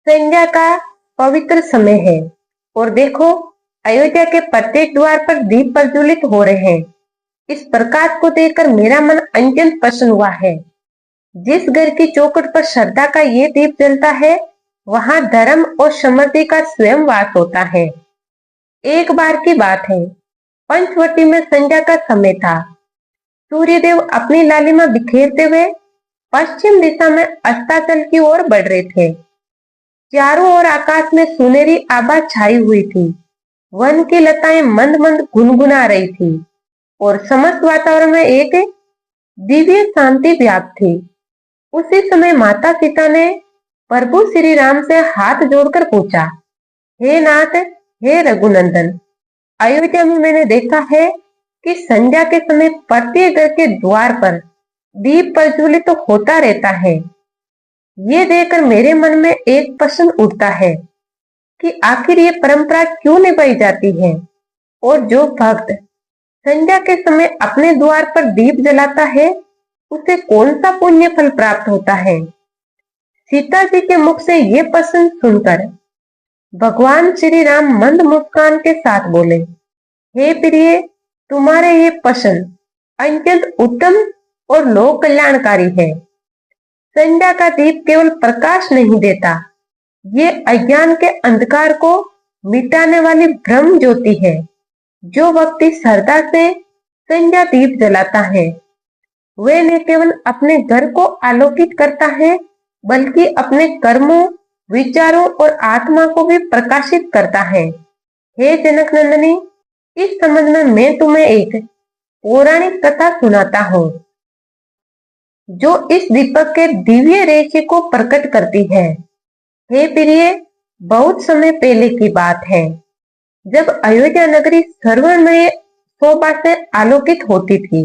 संध्या का पवित्र समय है और देखो, अयोध्या के प्रत्येक द्वार पर दीप प्रज्वलित हो रहे हैं। इस प्रकाश को देखकर मेरा मन अत्यंत प्रसन्न हुआ है। जिस घर की चौखट पर श्रद्धा का ये दीप जलता है, वहां धर्म और समृद्धि का स्वयं वास होता है। एक बार की बात है, पंचवटी में संध्या का समय था। सूर्यदेव अपनी लालिमा बिखेरते हुए पश्चिम दिशा में अस्ताचल की ओर बढ़ रहे थे। चारों ओर आकाश में सुनहरी आभा छाई हुई थी। वन की लताएं मंद मंद गुनगुना रही थी और समस्त वातावरण में एक दिव्य शांति व्याप्त थी। उसी समय माता सीता ने प्रभु श्री राम से हाथ जोड़कर पूछा, हे नाथ, हे रघुनंदन, अयोध्या में मैंने देखा है कि संध्या के समय प्रत्येक घर के द्वार पर दीप प्रज्वलित तो होता रहता है। ये देखकर मेरे मन में एक प्रश्न उठता है कि आखिर ये परंपरा क्यों निभाई जाती है, और जो भक्त संध्या के समय अपने द्वार पर दीप जलाता है, उसे कौन सा पुण्य फल प्राप्त होता है। सीता जी के मुख से ये प्रश्न सुनकर भगवान श्री राम मंद मुस्कान के साथ बोले, हे प्रिय, तुम्हारे ये प्रश्न अत्यंत उत्तम और लोक कल्याणकारी है। संध्या का दीप केवल प्रकाश नहीं देता, ये अज्ञान के अंधकार को मिटाने वाली ब्रह्म ज्योति है। जो व्यक्ति श्रद्धा से संध्या दीप जलाता है, वह न केवल अपने घर को आलोकित करता है, बल्कि अपने कर्मों, विचारों और आत्मा को भी प्रकाशित करता है। हे जनक नंदिनी, इस संबंध में मैं तुम्हें एक पौराणिक कथा सुनाता हूँ, जो इस दीपक के दिव्य रहस्य को प्रकट करती है। हे प्रिय, बहुत समय पहले की बात है, जब अयोध्या नगरी सर्वमय शोभा से आलोकित होती थी।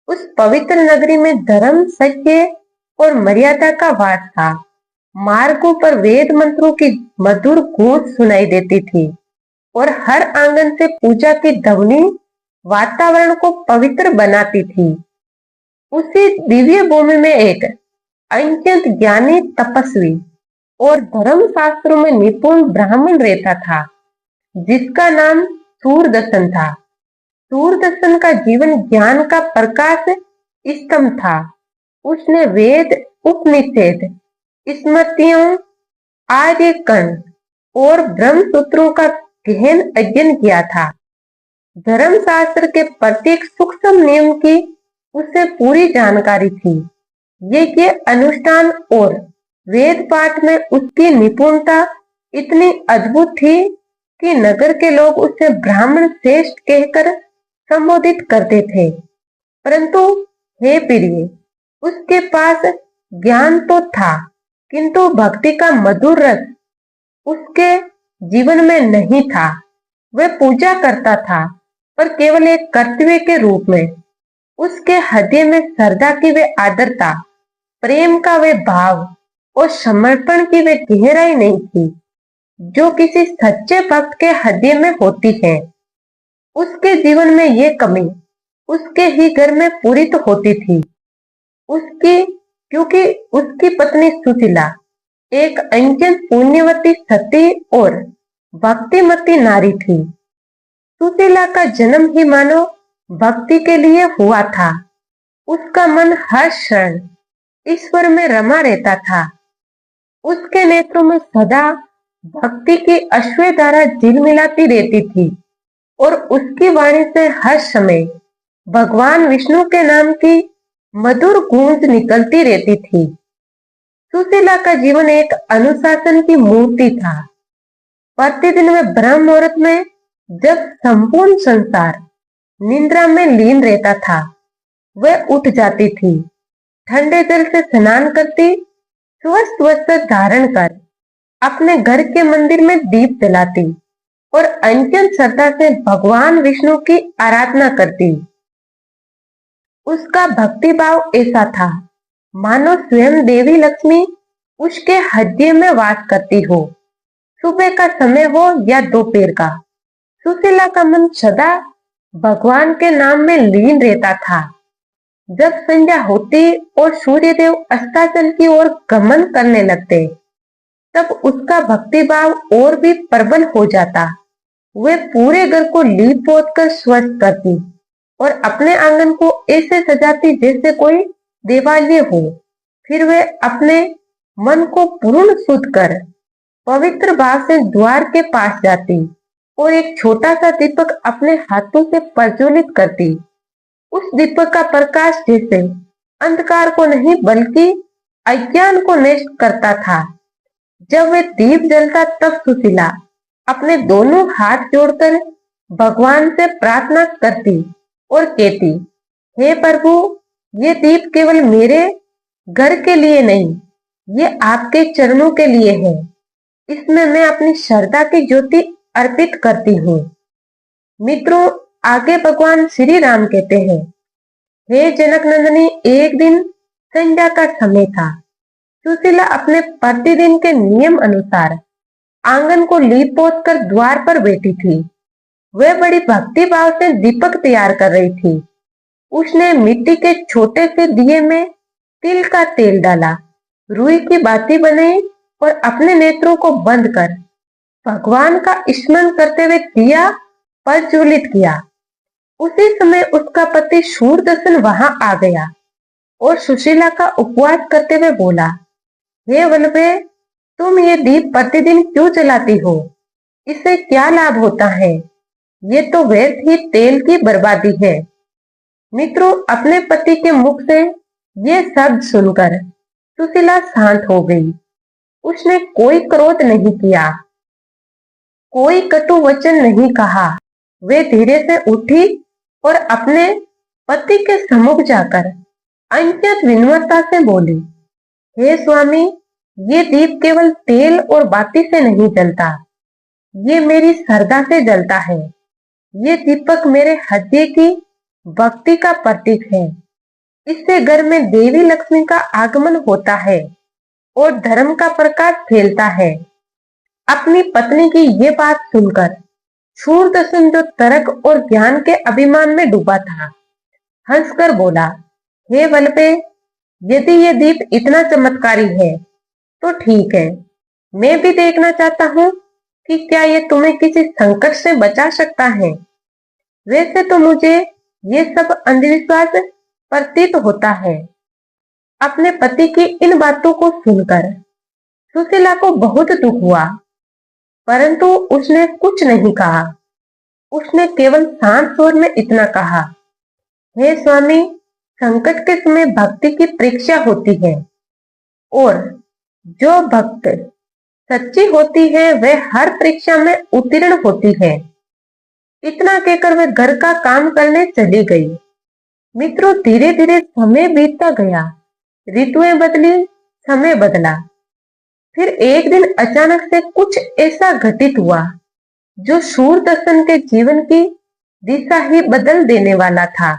उस पवित्र नगरी में धर्म, सत्य और मर्यादा का वास था। मार्गों पर वेद मंत्रों की मधुर गूंज सुनाई देती थी और हर आंगन से पूजा की ध्वनि वातावरण को पवित्र बनाती थी। उसी दिव्य भूमि में एक अत्यंत ज्ञानी, तपस्वी और धर्म शास्त्रों में निपुण ब्राह्मण रहता था, जिसका नाम सूरदर्शन था। सूरदर्शन का जीवन ज्ञान का प्रकाश स्तंभ था। उसने वेद, उपनिषद, स्मृतियों, आर्यकन और ब्रह्म सूत्रों का गहन अध्ययन किया था। धर्म शास्त्र के प्रत्येक सूक्ष्म नियम की उसे पूरी जानकारी थी। यज्ञ अनुष्ठान और वेद पाठ में उसकी निपुणता इतनी अद्भुत थी कि नगर के लोग उसे ब्राह्मण श्रेष्ठ कहकर संबोधित करते थे। परंतु हे प्रिय, उसके पास ज्ञान तो था, किंतु भक्ति का मधुर रस उसके जीवन में नहीं था। वह पूजा करता था, पर केवल एक कर्तव्य के रूप में। उसके हृदय में श्रद्धा की वे आदरता, प्रेम का वे भाव और समर्पण की वे गहराई नहीं थी, जो किसी सच्चे भक्त के हृदय में होती है। उसके जीवन में ये कमी उसके ही घर में पूरी तो होती थी। क्योंकि उसकी पत्नी सुशीला एक अत्यंत पुण्यवती, सती और भक्तिमती नारी थी। सुशीला का जन्म ही मानो भक्ति के लिए हुआ था। उसका मन हर क्षण ईश्वर में रमा रहता था। उसके नेत्रों में सदा भक्ति की अश्वे धारा झिलमिलाती रहती थी और उसकी वाणी से हर समय भगवान विष्णु के नाम की मधुर गूंज निकलती रहती थी। सुशीला का जीवन एक अनुशासन की मूर्ति था। प्रतिदिन वह ब्रह्म मुहूर्त में, जब संपूर्ण संसार निद्रा में लीन रहता था, वह उठ जाती थी, ठंडे जल से स्नान करती, स्वस्थ वस्त्र धारण कर अपने घर के मंदिर में दीप जलाती और अत्यंत श्रद्धा से भगवान विष्णु की आराधना करती। उसका भक्ति भाव ऐसा था, मानो स्वयं देवी लक्ष्मी उसके हृदय में वास करती हो। सुबह का समय हो या दोपहर का, सुशीला का मन सदा भगवान के नाम में लीन रहता था। जब संध्या होती और सूर्यदेव अस्ताचल की ओर गमन करने लगते, तब उसका भक्ति भाव और भी प्रबल हो जाता। वे पूरे घर को लीप पोत कर स्वच्छ करती और अपने आंगन को ऐसे सजाती जैसे कोई देवालय हो। फिर वे अपने मन को पूर्ण शुद्ध कर पवित्र भाव से द्वार के पास जाती और एक छोटा सा दीपक अपने हाथों से प्रज्वलित करती। उस दीपक का प्रकाश जैसे अंधकार को नहीं बल्कि अज्ञान को नष्ट करता था। जब वे दीप जलता तब सुशीला अपने दोनों हाथ जोड़कर भगवान से प्रार्थना करती और कहती, हे प्रभु, ये दीप केवल मेरे घर के लिए नहीं, ये आपके चरणों के लिए है। इसमें मैं अपनी श्रद्धा की ज्योति अर्पित करती हूँ। मित्रों, आगे भगवान श्री राम कहते हैं, हे जनक नंदनी, एक दिन संध्या का समय था। सुशीला अपने प्रतिदिन के नियम अनुसार आंगन को लीप पोत कर द्वार पर बैठी थी। वह बड़ी भक्ति भाव से दीपक तैयार कर रही थी। उसने मिट्टी के छोटे से दिए में तिल का तेल डाला, रुई की बाती बनाई और अपने नेत्रों को बंद कर भगवान का स्मरण करते हुए दिया प्रज्वलित किया। उसी समय उसका पति शूरदर्शन वहां आ गया और सुशीला का उपवास करते हुए बोला, हे वल्लभे, तुम ये दीप प्रतिदिन क्यों जलाती हो? इससे क्या लाभ होता है? ये तो व्यर्थ ही तेल की बर्बादी है। मित्रों, अपने पति के मुख से ये शब्द सुनकर सुशीला शांत हो गई। उसने कोई क्रोध नहीं किया, कोई कटु वचन नहीं कहा। वे धीरे से उठी और अपने पति के सम्मुख जाकर अत्यंत विनम्रता से बोली, हे स्वामी, ये दीप केवल तेल और बाती से नहीं जलता, ये मेरी श्रद्धा से जलता है। ये दीपक मेरे हृदय की भक्ति का प्रतीक है। इससे घर में देवी लक्ष्मी का आगमन होता है और धर्म का प्रकाश फैलता है। अपनी पत्नी की ये बात सुनकर शूरदर्शन, जो तर्क और ज्ञान के अभिमान में डूबा था, हंसकर बोला, हे वल्लभे, यदि ये दीप इतना चमत्कारी है तो ठीक है। मैं भी देखना चाहता हूँ कि क्या ये तुम्हें किसी संकट से बचा सकता है। वैसे तो मुझे ये सब अंधविश्वास प्रतीत होता है। अपने पति की इन बातों को सुनकर सुशीला को बहुत दुख हुआ, परंतु उसने कुछ नहीं कहा। उसने केवल शांत स्वर में इतना कहा, हे स्वामी, संकट के समय भक्ति की परीक्षा होती है और जो भक्त सच्ची होती है वह हर परीक्षा में उत्तीर्ण होती है। इतना कहकर वह घर का काम करने चली गई। मित्रों, धीरे धीरे समय बीतता गया, ऋतुएं बदली, समय बदला। फिर एक दिन अचानक से कुछ ऐसा घटित हुआ जो शूरदर्शन के जीवन की दिशा ही बदल देने वाला था।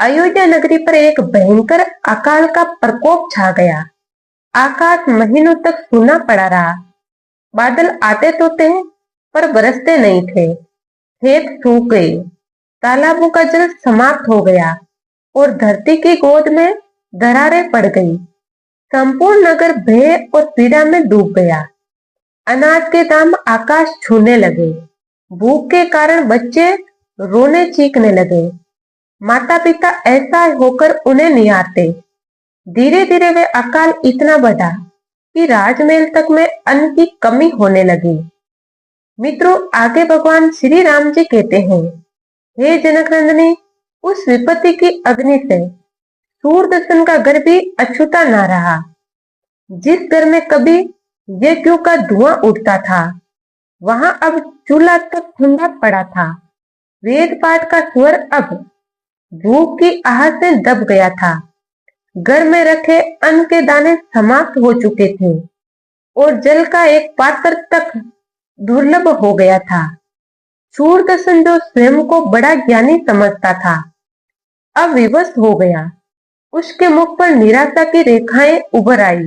अयोध्या नगरी पर एक भयंकर अकाल का प्रकोप छा गया। आकाश महीनों तक सूना पड़ा रहा। बादल आते तो थे पर बरसते नहीं थे। खेत सूख गए, तालाबों का जल समाप्त हो गया और धरती की गोद में दरारें पड़ गई। संपूर्ण नगर भय और पीड़ा में डूब गया। अनाज के दाम आकाश छूने लगे। भूख के कारण बच्चे रोने चीखने लगे। माता पिता ऐसा होकर उन्हें निहारते। धीरे धीरे वे अकाल इतना बढ़ा कि राजमहल तक में अन्न की कमी होने लगी। मित्रों, आगे भगवान श्री राम जी कहते हैं, हे जनक नंदनी, उस विपत्ति की अग्नि से शूरदर्शन का घर भी अछूता ना रहा। जिस घर में कभी यज्ञों का धुआं उठता था, वहां अब चूल्हा तक ठंडा पड़ा था। वेद पाठ का स्वर अब भूख की आह से दब गया था। घर में रखे अन्न के दाने समाप्त हो चुके थे और जल का एक पात्र तक दुर्लभ हो गया था। शूरदर्शन, जो स्वयं को बड़ा ज्ञानी समझता था, अब विवश हो गया। उसके मुख पर निराशा की रेखाएं उभर आई।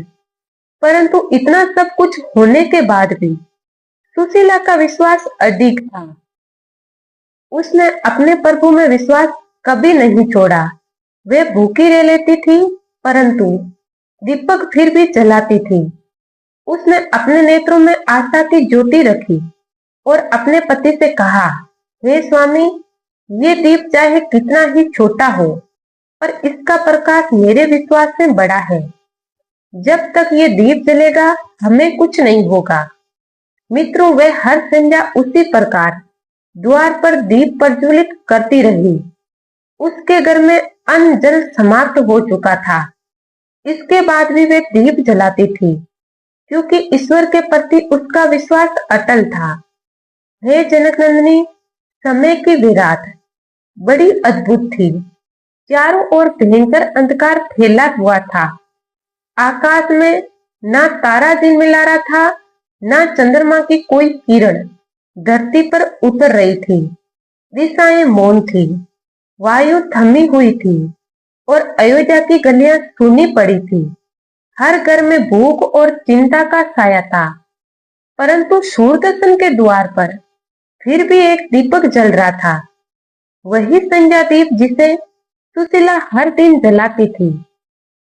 परंतु इतना सब कुछ होने के बाद भी सुशीला का विश्वास अडिग था। उसने अपने प्रभु में विश्वास कभी नहीं छोड़ा। वे भूखी रह लेती थी, परंतु दीपक फिर भी जलाती थी। उसने अपने नेत्रों में आशा की ज्योति रखी और अपने पति से कहा, हे स्वामी, ये दीप चाहे कितना ही छोटा हो, पर इसका प्रकाश मेरे विश्वास से बड़ा है। जब तक ये दीप जलेगा हमें कुछ नहीं होगा। मित्रों, वे हर संध्या उसी प्रकार द्वार पर दीप प्रज्वलित करती रही। उसके घर में अन्न जल समाप्त हो चुका था। इसके बाद भी वे दीप जलाती थी, क्योंकि ईश्वर के प्रति उसका विश्वास अटल था। हे जनक नंदिनी, समय की विराट बड़ी अद्भुत थी। चारों ओर भयंकर अंधकार फैला हुआ था। आकाश में ना तारा झिलमिला रहा था, ना चंद्रमा की कोई किरण धरती पर उतर रही थी। दिशाएं मौन थी, वायु थमी हुई थी और अयोध्या की गलियां सूनी पड़ी थी। हर घर में भूख और चिंता का साया था, परंतु सूरदर्शन के द्वार पर फिर भी एक दीपक जल रहा था। वही संध्या दीप जिसे सुशीला हर दिन जलाती थी।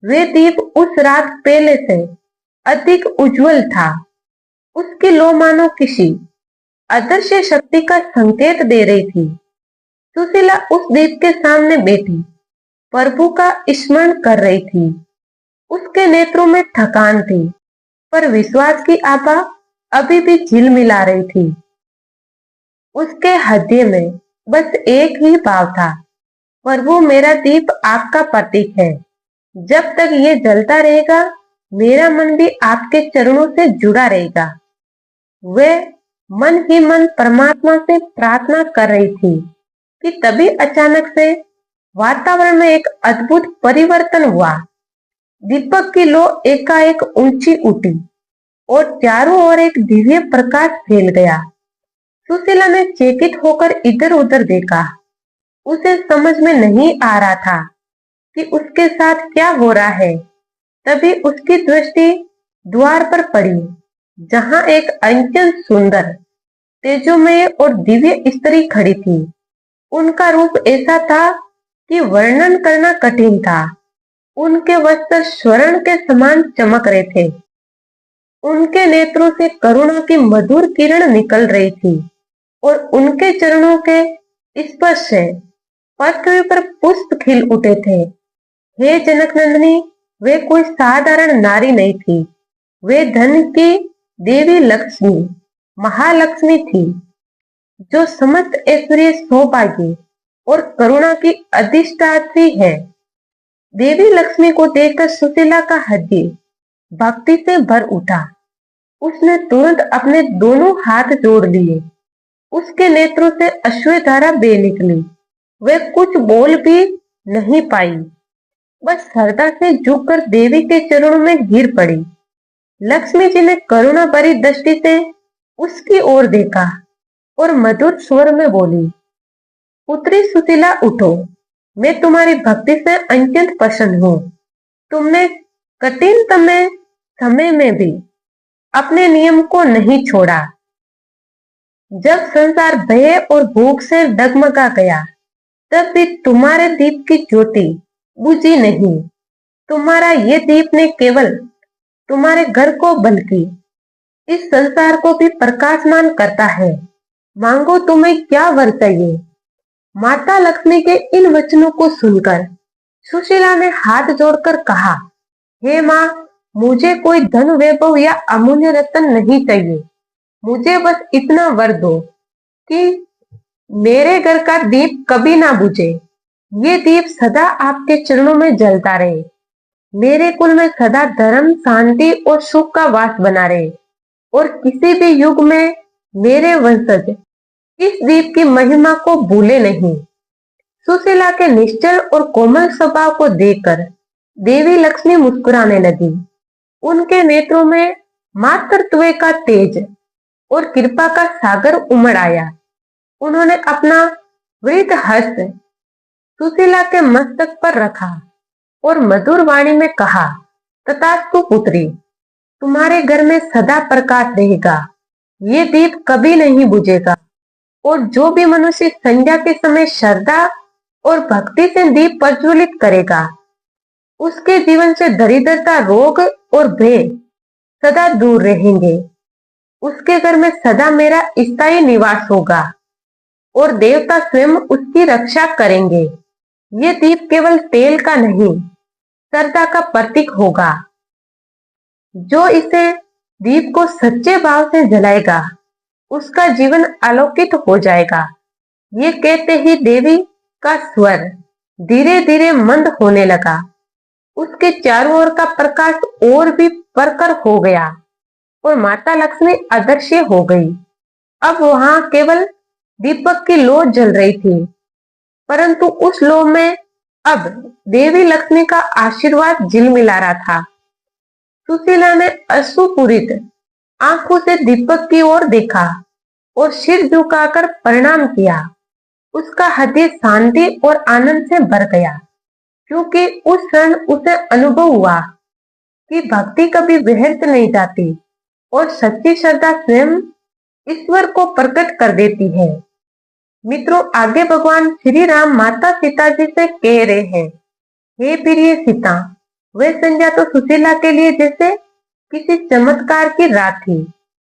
वे दीप उस रात पहले से अधिक उज्जवल था। उसकी लौ मानो किसी अदृश्य शक्ति का संकेत दे रही थी। सुशीला उस दीप के सामने बैठी प्रभु का स्मरण कर रही थी। उसके नेत्रों में थकान थी, पर विश्वास की आभा अभी भी झिलमिला रही थी। उसके हृदय में बस एक ही भाव था, प्रभु, मेरा दीप आपका प्रतीक है। जब तक ये जलता रहेगा मेरा मन भी आपके चरणों से जुड़ा रहेगा। वे मन ही मन परमात्मा से प्रार्थना कर रही थी कि तभी अचानक से वातावरण में एक अद्भुत परिवर्तन हुआ। दीपक की लौ एकाएक ऊंची उठी और चारों ओर एक दिव्य प्रकाश फैल गया। सुशीला ने चकित होकर इधर उधर देखा। उसे समझ में नहीं आ रहा था कि उसके साथ क्या हो रहा है। तभी उसकी दृष्टि द्वार पर पड़ी, जहां एक अत्यंत सुंदर, तेजोमय और दिव्य स्त्री खड़ी थी। उनका रूप ऐसा था कि वर्णन करना कठिन था। उनके वस्त्र स्वर्ण के समान चमक रहे थे। उनके नेत्रों से करुणा की मधुर किरण निकल रही थी और उनके चरणों के स्पर्श से पृथ्वी पर पुष्प खिल उठे थे। हे जनक नंदिनी, वे कोई साधारण नारी नहीं थी। वे धन की देवी लक्ष्मी, महालक्ष्मी थी, जो समस्त ऐश्वर्य, सौभाग्य और करुणा की अधिष्ठात्री है। देवी लक्ष्मी को देखकर सुशीला का हृदय भक्ति से भर उठा। उसने तुरंत अपने दोनों हाथ जोड़ लिए। उसके नेत्रों से अश्रुधारा बह निकली। वह कुछ बोल भी नहीं पाई, बस श्रद्धा से झुककर देवी के चरणों में गिर पड़ी। लक्ष्मी जी ने करुणा भरी दृष्टि से उसकी ओर देखा और मधुर स्वर में बोली, पुत्री सुशीला, उठो। मैं तुम्हारी भक्ति से अत्यंत प्रसन्न हूँ। तुमने कठिनतम समय में भी अपने नियम को नहीं छोड़ा। जब संसार भय और भूख से डगमगा गया, तब भी तुम्हारे दीप की ज्योति बुझी नहीं। तुम्हारा ये दीप ने केवल तुम्हारे घर को बल्कि इस संसार को भी प्रकाशमान करता है। मांगो, तुम्हें क्या वर चाहिए। माता लक्ष्मी के इन वचनों को सुनकर सुशीला ने हाथ जोड़कर कहा, हे माँ, मुझे कोई धन वैभव या अमूल्य रत्न नहीं चाहिए। मुझे बस इतना वर दो कि मेरे घर का दीप कभी ना बुझे। ये दीप सदा आपके चरणों में जलता रहे। मेरे कुल में सदा धर्म, शांति और सुख का वास बना रहे और किसी भी युग में मेरे वंशज इस दीप की महिमा को भूले नहीं। सुशीला के निश्चल और कोमल स्वभाव को देखकर देवी लक्ष्मी मुस्कुराने लगी। उनके नेत्रों में मातृत्व का तेज और कृपा का सागर उमड़ आया। उन्होंने अपना वृद्ध हस्त सुशीला के मस्तक पर रखा और मधुर वाणी में कहा, तथास्तु पुत्री, तुम्हारे घर में सदा प्रकाश रहेगा। ये दीप कभी नहीं बुझेगा और जो भी मनुष्य संध्या के समय श्रद्धा और भक्ति से दीप प्रज्वलित करेगा, उसके जीवन से दरिद्रता, रोग और भय सदा दूर रहेंगे। उसके घर में सदा मेरा स्थायी निवास होगा और देवता स्वयं उसकी रक्षा करेंगे। ये दीप केवल तेल का नहीं, श्रद्धा का प्रतीक होगा। जो इसे दीप को सच्चे भाव से जलाएगा, उसका जीवन अलौकिक हो जाएगा। ये कहते ही देवी का स्वर धीरे धीरे मंद होने लगा। उसके चारों ओर का प्रकाश और भी प्रखर हो गया और माता लक्ष्मी अदृश्य हो गई। अब वहां केवल दीपक की लौ जल रही थी, परंतु उस लौ में अब देवी लक्ष्मी का आशीर्वाद झिलमिला रहा था। सुशीला ने अश्रुपूरित आंखों से दीपक की ओर देखा और सिर झुकाकर प्रणाम किया। उसका हृदय शांति और आनंद से भर गया, क्योंकि उस क्षण उसे अनुभव हुआ कि भक्ति कभी व्यर्थ नहीं जाती और सच्ची श्रद्धा स्वयं ईश्वर को प्रकट कर देती है। मित्रों, आगे भगवान श्री राम माता सीता जी से कह रहे हैं, हे प्रिय सीता, वह संध्या तो सुशीला के लिए जैसे किसी चमत्कार की रात थी।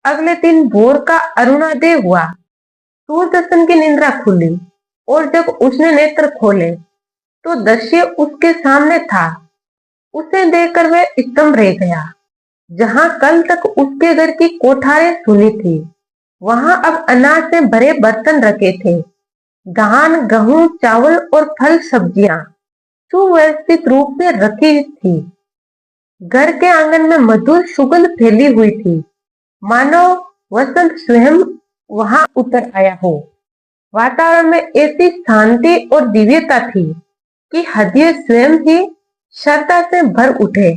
अगले दिन भोर का अरुणोदय हुआ। सूर्यदर्शन की निद्रा खुली और जब उसने नेत्र खोले तो दृश्य उसके सामने था। उसे देखकर वह स्तंभ रह गया। जहां कल तक उसके घर की कोठारें सुनी थी, वहां अब अनाज से भरे बर्तन रखे थे। धान, गेहूं, चावल और फल सब्जियां सुव्यवस्थित रूप से रखी थी। घर के आंगन में मधुर सुगंध फैली हुई थी, मानो वसंत स्वयं वहां उतर आया हो। वातावरण में ऐसी शांति और दिव्यता थी कि हृदय स्वयं ही श्रद्धा से भर उठे।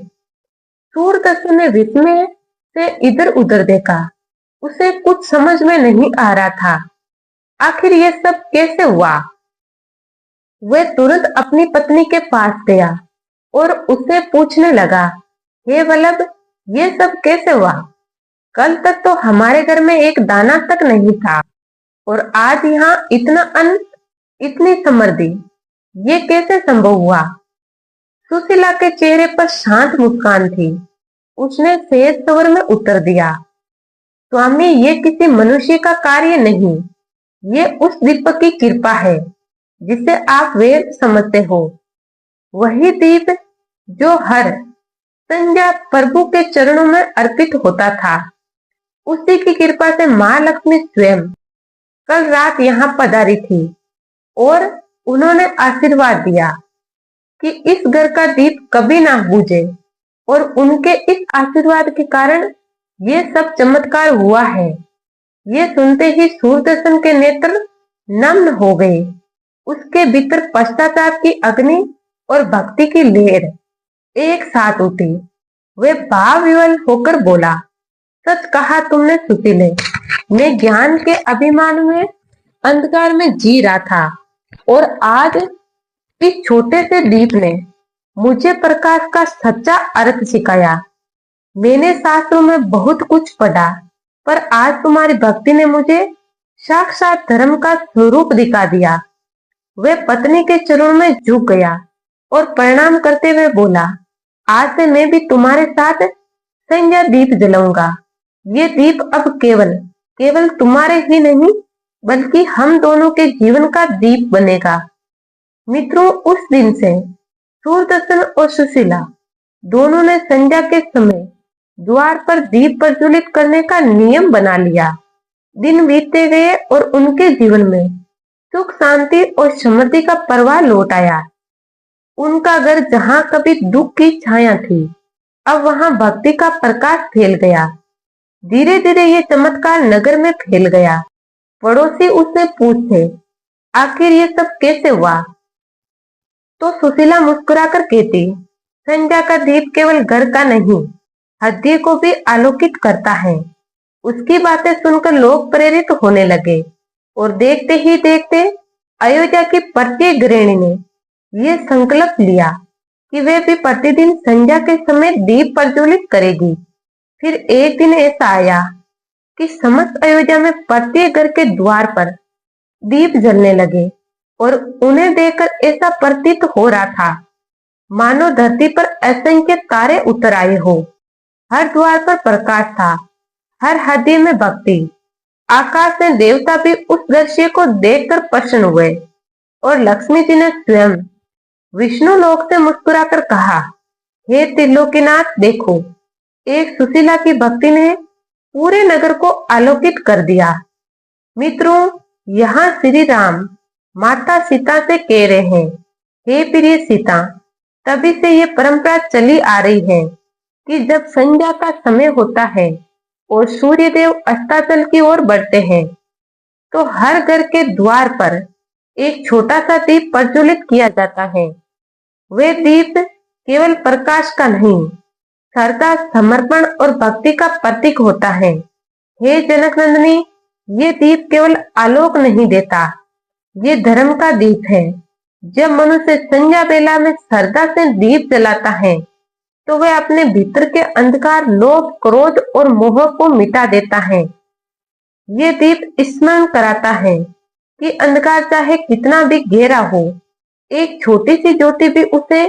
सूरदर्शन ने विस्मय से इधर उधर देखा। उसे कुछ समझ में नहीं आ रहा था, आखिर ये सब कैसे हुआ। वह तुरंत अपनी पत्नी के पास गया और उससे पूछने लगा, हे वल्लभ, ये सब कैसे हुआ? कल तक तो हमारे घर में एक दाना तक नहीं था और आज यहाँ इतना अन्न, इतनी समृद्धि, ये कैसे संभव हुआ? सुशीला के चेहरे पर शांत मुस्कान थी। उसने सहज स्वर में उत्तर दिया, स्वामी, ये किसी मनुष्य का कार्य नहीं, ये उस दीपक की कृपा है जिसे आप वेद समझते हो। वही दीप जो हर संध्या प्रभु के चरणों में अर्पित होता था। उसी की कृपा से मां लक्ष्मी स्वयं कल रात यहाँ पधारी थी और उन्होंने आशीर्वाद दिया कि इस घर का दीप कभी ना बुझे, और उनके इस आशीर्वाद के कारण ये सब चमत्कार हुआ है। ये सुनते ही सूरदर्शन के नेत्र नम्न हो गए। उसके भीतर पश्चाताप की अग्नि और भक्ति की लहर एक साथ उठी। वे भाव विवल होकर बोला, सच कहा तुमने सुशीले। मैं ज्ञान के अभिमान में अंधकार में जी रहा था और आज इस छोटे से दीप ने मुझे प्रकाश का सच्चा अर्थ सिखाया। मैंने शास्त्रों में बहुत कुछ पढ़ा, पर आज तुम्हारी भक्ति ने मुझे साक्षात धर्म का स्वरूप दिखा दिया। वह पत्नी के चरणों में झुक गया और प्रणाम करते हुए बोला, आज से मैं भी तुम्हारे साथ संध्या दीप जलाऊंगा। ये दीप अब केवल केवल तुम्हारे ही नहीं, बल्कि हम दोनों के जीवन का दीप बनेगा। मित्रों, उस दिन से सूरदर्शन और सुशीला दोनों ने संध्या के समय द्वार पर दीप प्रज्वलित करने का नियम बना लिया। दिन बीतते गए और उनके जीवन में सुख, शांति और समृद्धि का प्रवाह लौट आया। उनका घर जहां कभी दुख की छाया थी, अब वहां भक्ति का प्रकाश फैल गया। धीरे धीरे ये चमत्कार नगर में फैल गया। पड़ोसी उससे पूछते, आखिर ये सब कैसे हुआ? तो सुशीला मुस्कुराकर कहती, संध्या का दीप केवल घर का नहीं, हृदय को भी आलोकित करता है। उसकी बातें सुनकर लोग प्रेरित होने लगे और देखते ही देखते अयोध्या की प्रत्येक गृहिणी ने यह संकल्प लिया कि वे भी प्रतिदिन संध्या के समय दीप प्रज्वलित करेगी। फिर एक दिन ऐसा आया कि समस्त अयोध्या में प्रत्येक घर के द्वार पर दीप जलने लगे और उन्हें देखकर ऐसा प्रतीत हो रहा था मानो धरती पर असंख्य तारे उतर आए हो। हर द्वार पर प्रकाश था, हर हृदय में भक्ति। आकाश में देवता भी उस दृश्य को देखकर प्रसन्न हुए और लक्ष्मी जी ने स्वयं विष्णु लोक से मुस्कुराकर कहा, हे त्रिलोकीनाथ, देखो, एक सुशीला की भक्ति ने पूरे नगर को आलोकित कर दिया। मित्रों, यहाँ श्री राम माता सीता से कह रहे हैं, हे प्रिय सीता, तभी से ये परंपरा चली आ रही है कि जब संध्या का समय होता है और सूर्य देव अस्ताचल की ओर बढ़ते हैं, तो हर घर के द्वार पर एक छोटा सा दीप प्रज्वलित किया जाता है। वे दीप केवल प्रकाश का नहीं, श्रद्धा, समर्पण और भक्ति का प्रतीक होता है। हे जनक नंदिनी, ये दीप केवल आलोक नहीं देता, ये धर्म का दीप है। जब मनुष्य संध्या बेला में श्रद्धा से दीप जलाता है, तो वह अपने भीतर के अंधकार, लोभ, क्रोध और मोह को मिटा देता है। ये दीप स्मरण कराता है कि अंधकार चाहे कितना भी गहरा हो, एक छोटी सी ज्योति भी उसे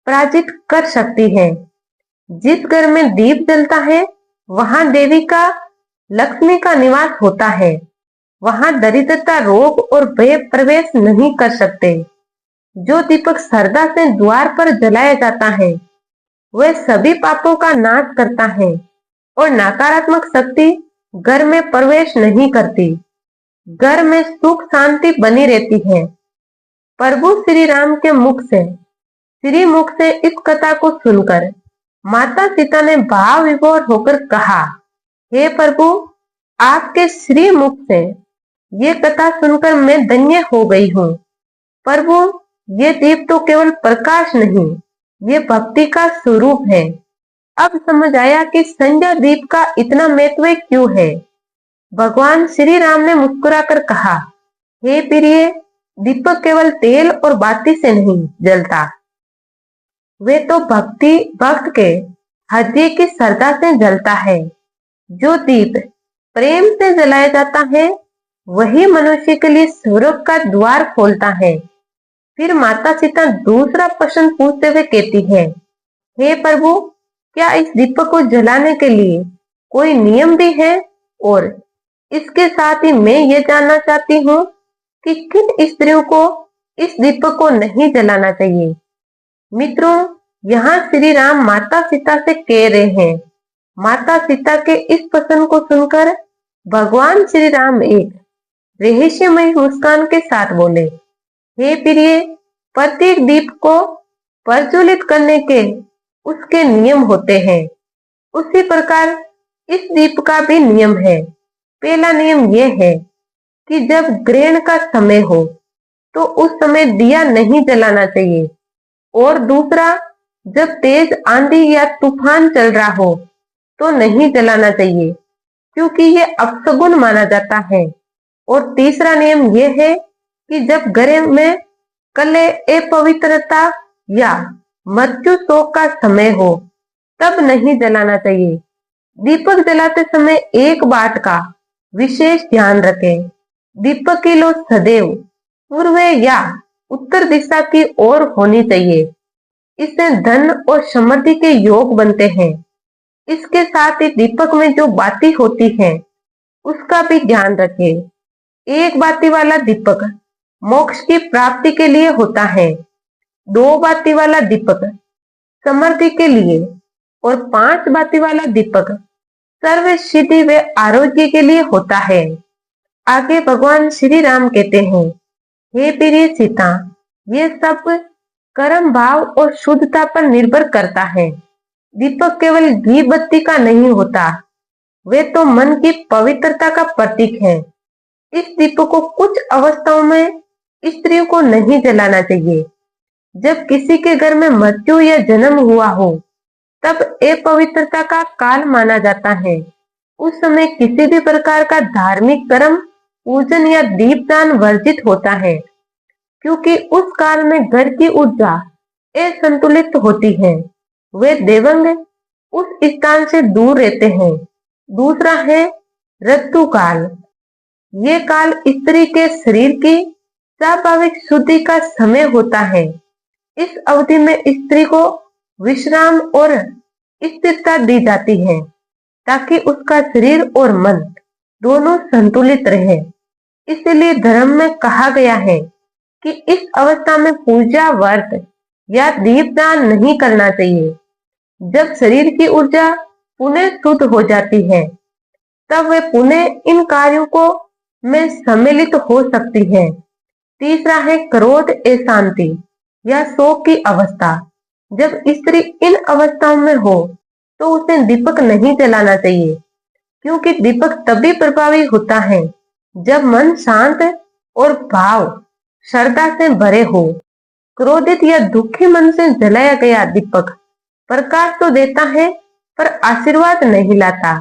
पराजित कर सकती है। जिस घर में दीप जलता है, वहां देवी का, लक्ष्मी का निवास होता है। वहां दरिद्रता, रोग और भय प्रवेश नहीं कर सकते। जो दीपक श्रद्धा से द्वार पर जलाया जाता है, वह सभी पापों का नाश करता है और नकारात्मक शक्ति घर में प्रवेश नहीं करती। घर में सुख शांति बनी रहती है। प्रभु श्री राम के मुख से, श्री मुख से इस कथा को सुनकर माता सीता ने भाव विभोर होकर कहा, हे प्रभु, आपके श्री मुख से ये कथा सुनकर मैं धन्य हो गई हूँ। प्रभु, ये दीप तो केवल प्रकाश नहीं, ये भक्ति का स्वरूप है। अब समझ आया कि संध्या दीप का इतना महत्व क्यों है। भगवान श्री राम ने मुस्कुराकर कहा, हे प्रिय, दीपक केवल तेल और बाती से नहीं जलता, वे तो भक्त के हृदय की श्रद्धा से जलता है। जो दीप प्रेम से जलाया जाता है, वही मनुष्य के लिए स्वर्ग का द्वार खोलता है। फिर माता सीता दूसरा प्रश्न पूछते हुए कहती है, हे प्रभु, क्या इस दीपक को जलाने के लिए कोई नियम भी है? और इसके साथ ही मैं ये जानना चाहती हूँ कि किन स्त्रियों को इस दीपक को नहीं जलाना चाहिए। मित्रों, यहाँ श्री राम माता सीता से कह रहे हैं। माता सीता के इस प्रश्न को सुनकर भगवान श्री राम एक रहस्यमय मुस्कान के साथ बोले, हे प्रिय, प्रत्येक दीप को प्रज्वलित करने के उसके नियम होते हैं। उसी प्रकार इस दीप का भी नियम है। पहला नियम यह है कि जब ग्रहण का समय हो, तो उस समय दिया नहीं जलाना चाहिए। और दूसरा, जब तेज आंधी या तूफान चल रहा हो, तो नहीं जलाना चाहिए, क्योंकि यह अपशगुन माना जाता है। और तीसरा नियम यह है कि जब घर में कलह, अपवित्रता या मृत्यु शोक का समय हो, तब नहीं जलाना चाहिए। दीपक जलाते समय एक बात का विशेष ध्यान रखें। दीपक की लो सदैव पूर्व या उत्तर दिशा की ओर होनी चाहिए। इससे धन और समृद्धि के योग बनते हैं। इसके साथ ही दीपक में जो बाती होती है, उसका भी ध्यान रखें। एक बाती वाला दीपक मोक्ष की प्राप्ति के लिए होता है, 2 बाती वाला दीपक समृद्धि के लिए और 5 बाती वाला दीपक सर्व सिद्धि व आरोग्य के लिए होता है। आगे भगवान श्री राम कहते हैं, हे प्रिय सीता, ये सब कर्म भाव और शुद्धता पर निर्भर करता है। दीपक केवल घी बत्ती का नहीं होता, वे तो मन की पवित्रता का प्रतीक है। इस दीपक को कुछ अवस्थाओं में स्त्रियों को नहीं जलाना चाहिए। जब किसी के घर में मृत्यु या जन्म हुआ हो, तब अपवित्रता का काल माना जाता है। उस समय किसी भी प्रकार का धार्मिक कर्म, पूजन या दीपदान वर्जित होता है, क्योंकि उस काल में घर की ऊर्जा असंतुलित होती है। वे देवंग उस स्थान से दूर रहते हैं। दूसरा है ऋतु काल। ये काल स्त्री के शरीर की स्वाभाविक शुद्धि का समय होता है। इस अवधि में स्त्री को विश्राम और स्थिरता दी जाती है ताकि उसका शरीर और मन दोनों संतुलित रहे। इसलिए धर्म में कहा गया है कि इस अवस्था में पूजा व्रत या दीपदान नहीं करना चाहिए। जब शरीर की ऊर्जा पुनः शुद्ध हो जाती है तब वे पुनः इन कार्यों को में सम्मिलित हो सकती है। तीसरा है क्रोध ए शांति या शोक की अवस्था। जब स्त्री इन अवस्थाओं में हो तो उसे दीपक नहीं जलाना चाहिए, क्योंकि दीपक तभी प्रभावी होता है जब मन शांत और भाव श्रद्धा से भरे हो। क्रोधित या दुखी मन से जलाया गया दीपक प्रकाश तो देता है पर आशीर्वाद नहीं लाता।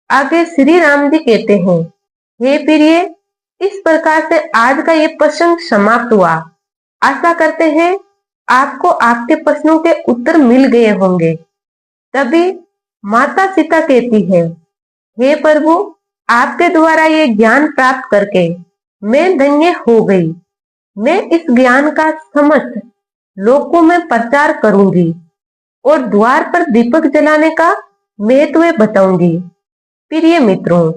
आगे श्री राम जी कहते हैं, हे प्रिय, इस प्रकार से आज का ये प्रसंग समाप्त हुआ। आशा करते हैं आपको आपके प्रश्नों के उत्तर मिल गए होंगे। तभी माता सीता कहती है, हे प्रभु, आपके द्वारा ये ज्ञान प्राप्त करके मैं धन्य हो गई। मैं इस ज्ञान का समस्त लोकों में प्रचार करूंगी और द्वार पर दीपक जलाने का महत्व बताऊंगी। प्रिय मित्रों,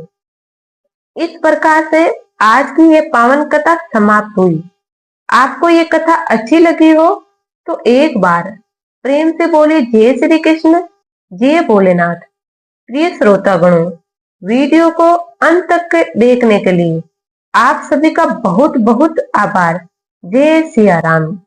इस प्रकार से आज की ये पावन कथा समाप्त हुई। आपको ये कथा अच्छी लगी हो तो एक बार प्रेम से बोले जय श्री कृष्ण, जय भोलेनाथ। प्रिय श्रोतागणों, वीडियो को अंत तक देखने के लिए आप सभी का बहुत बहुत आभार। जय सिया राम।